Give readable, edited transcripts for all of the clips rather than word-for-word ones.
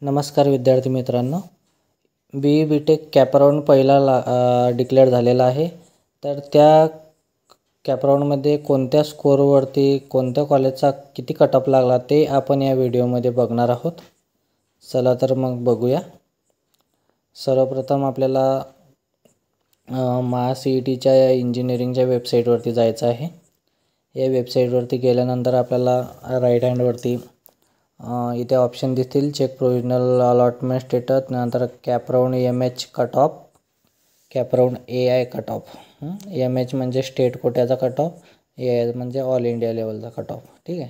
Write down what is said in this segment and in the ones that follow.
नमस्कार विद्यार्थी मित्रांनो, बी टेक कॅपराऊंड पहिला डिक्लेअर झालेला आहे। तर त्या कॅपराऊंडमध्ये कोणत्या स्कोअरवरती कोणत्या कॉलेजचा किती कट ऑफ लागला ते आपण या व्हिडिओमध्ये बघणार आहोत। चला तर मग बघूया। सर्वप्रथम आपल्याला महासीईटीच्या इंजिनिअरिंगच्या वेबसाईटवरती जायचं आहे। या वेबसाईटवरती गेल्यानंतर आपल्याला राईट हँडवरती इथे ऑप्शन दिसतील, चेक प्रोविजनल अलॉटमेंट स्टेटस, नंतर CAP round H cut off, CAP round AI cut off. H म्हणजे स्टेट कोट्याचा कट ऑफ, AI म्हणजे ऑल इंडिया लेवलचा कट ऑफ। ठीक आहे,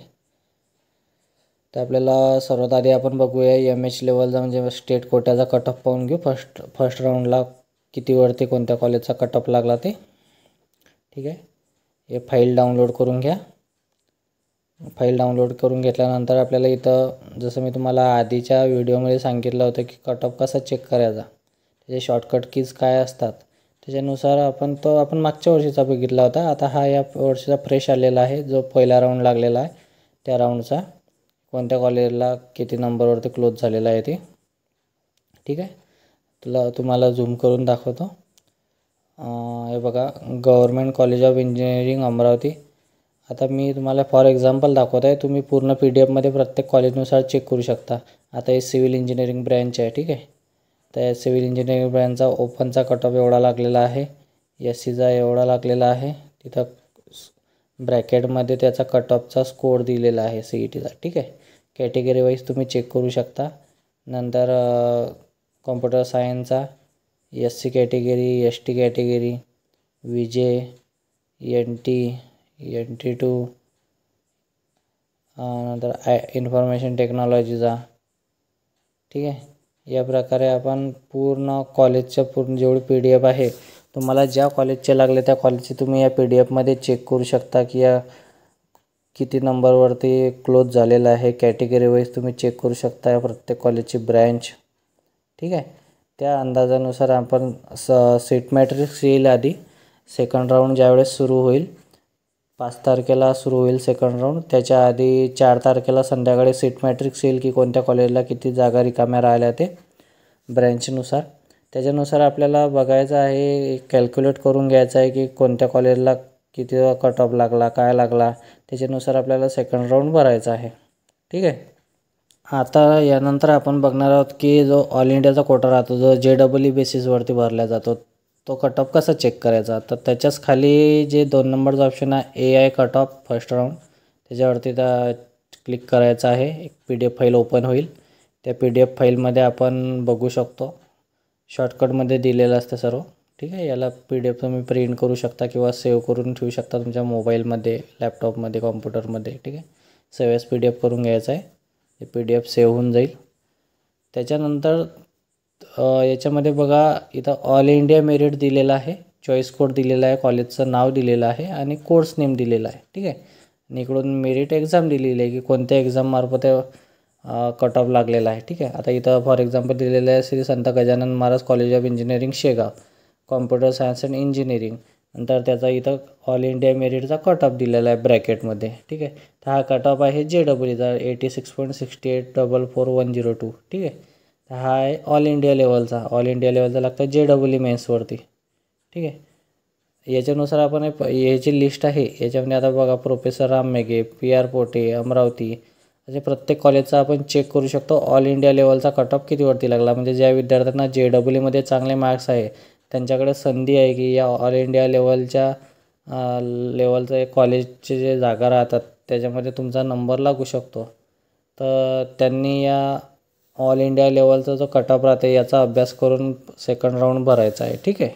तर आपल्याला सर्वात आधी आपण बघूया एच लेवलचा म्हणजे स्टेट कोट्याचा कट ऑफ पाहून घेऊ। फर्स्ट राऊंडला कितीवरती कोणत्या कॉलेजचा कट ऑफ लागला ते। ठीक आहे, हे फाईल डाउनलोड करून घ्या। फाईल डाउनलोड करून घेतल्यानंतर आपल्याला इथं जसं मी तुम्हाला आधीच्या व्हिडिओमध्ये सांगितलं होतं की कट ऑफ कसा चेक करायचा, त्याचे शॉर्टकट कीज काय असतात, त्याच्यानुसार आपण मागच्या वर्षीचा बघितला होता। आता हा या वर्षीचा फ्रेश आलेला आहे, जो पहिला राऊंड लागलेला आहे त्या राऊंडचा कोणत्या कॉलेजला किती नंबरवरती क्लोज झालेला आहे ते। ठीक आहे, तुम्हाला झूम करून दाखवतो। हे बघा, government college of engineering Amravati. आता मी तुम्हाला फॉर एक्झाम्पल दाखवत आहे, तुम्ही पूर्ण PDF प्रत्येक कॉलेजनुसार चेक करू शकता। आता हे सिव्हिल इंजिनिअरिंग ब्रँच आहे। ठीक आहे, तर सिव्हिल इंजिनिअरिंग ब्रँचचा ओपनचा कट ऑफ एवढा लागलेला आहे, SCचा एवढा लागलेला आहे, तिथं ब्रॅकेटमध्ये त्याचा कट ऑफचा स्कोअर दिलेला आहे CETचा। ठीक आहे, कॅटेगरी वाईज तुम्ही चेक करू शकता। नंतर कॉम्प्युटर सायन्सचा SC category, ST category, VJ, NT, NT2, नंतर इन्फॉर्मेशन टेक्नॉलॉजीचा। ठीक आहे, या प्रकारे आपण पूर्ण कॉलेजच्या पूर्ण जेवढी PDF आहे, तुम्हाला ज्या कॉलेजचे लागले त्या कॉलेजचे तुम्ही या PDF चेक करू शकता की या किती नंबरवरती क्लोज झालेला आहे। कॅटेगरी वाईज तुम्ही चेक करू शकता या प्रत्येक कॉलेजची ब्रँच। ठीक आहे, त्या अंदाजानुसार आपण सीट मॅट्रिक्स येईल आधी। सेकंड राऊंड ज्यावेळेस सुरू होईल 5 तारखेला सुरू होईल सेकंड राऊंड, त्याच्या आधी 4 तारखेला संध्याकाळी सीट मॅट्रिक्स येईल की कोणत्या कॉलेजला किती जागा रिकाम्या राहिल्या ते ब्रँचनुसार। त्याच्यानुसार आपल्याला बघायचं आहे, कॅल्क्युलेट करून घ्यायचं आहे की कोणत्या कॉलेजला किती कट ऑफ लागला, काय लागला, त्याच्यानुसार आपल्याला सेकंड राऊंड भरायचा आहे। ठीक आहे, आता यानंतर आपण बघणार आहोत की जो ऑल इंडियाचा कोटा राहतो, जो JEE बेसिसवरती भरला जातो, तो कट ऑफ कसा चेक करायचा। तर त्याच्याच खाली जे 2 नंबरचा ऑप्शन आहे AI cut of first round, त्याच्यावरती क्लिक करायचं आहे। एक PDF फाईल ओपन होईल, त्या PDF फाईलमध्ये आपण बघू शकतो, शॉर्टकटमध्ये दिलेलं असतं सर्व। ठीक आहे, याला PDF तुम्ही प्रिंट करू शकता किंवा सेव्ह करून ठेवू शकता तुमच्या मोबाईलमध्ये, लॅपटॉपमध्ये, कॉम्प्युटरमध्ये। ठीक आहे, सेव्ह एज PDF करून घ्यायचं आहे, हे PDF सेव्ह होऊन जाईल। त्याच्यानंतर याच्यामध्ये बघा, इथं ऑल इंडिया मेरिट दिलेला आहे, चॉईस कोड दिलेला आहे, कॉलेजचं नाव दिलेलं आहे आणि कोर्स नेम दिलेला आहे। ठीक आहे, आणि इकडून मेरिट एक्झाम दिलेली आहे की कोणत्या एक्झाममार्फत कट ऑफ लागलेला आहे। ठीक आहे, आता इथं फॉर एक्झाम्पल दिलेलं आहे श्री संत Gajanan Maharaj college of engineering Shegaon, computer science and engineering. नंतर त्याचा इथं ऑल इंडिया मेरिटचा कट ऑफ दिलेला आहे ब्रॅकेटमध्ये। ठीक आहे, तर हा कट ऑफ आहे JEEचा 86.68444102। ठीक आहे, तर हा आहे ऑल इंडिया लेवलचा। ऑल इंडिया लेवलचा लागतं JEE मेन्सवरती। ठीक आहे, याच्यानुसार आपण याची लिस्ट आहे, याच्यामध्ये आता बघा प्रोफेसर राम मेघे, PR पोटे, अमरावती, असे प्रत्येक कॉलेजचा आपण चेक करू शकतो ऑल इंडिया लेवलचा कट ऑफ कितीवरती लागला। म्हणजे ज्या विद्यार्थ्यांना JEE चांगले मार्क्स आहे त्यांच्याकडे संधी आहे की या ऑल इंडिया लेवलच्या कॉलेजचे जे जागा राहतात त्याच्यामध्ये तुमचा नंबर लागू शकतो। तर त्यांनी या ऑल इंडिया लेवलचा जो कट ऑफ राहते याचा अभ्यास करून सेकंड राऊंड भरायचा आहे। ठीक आहे।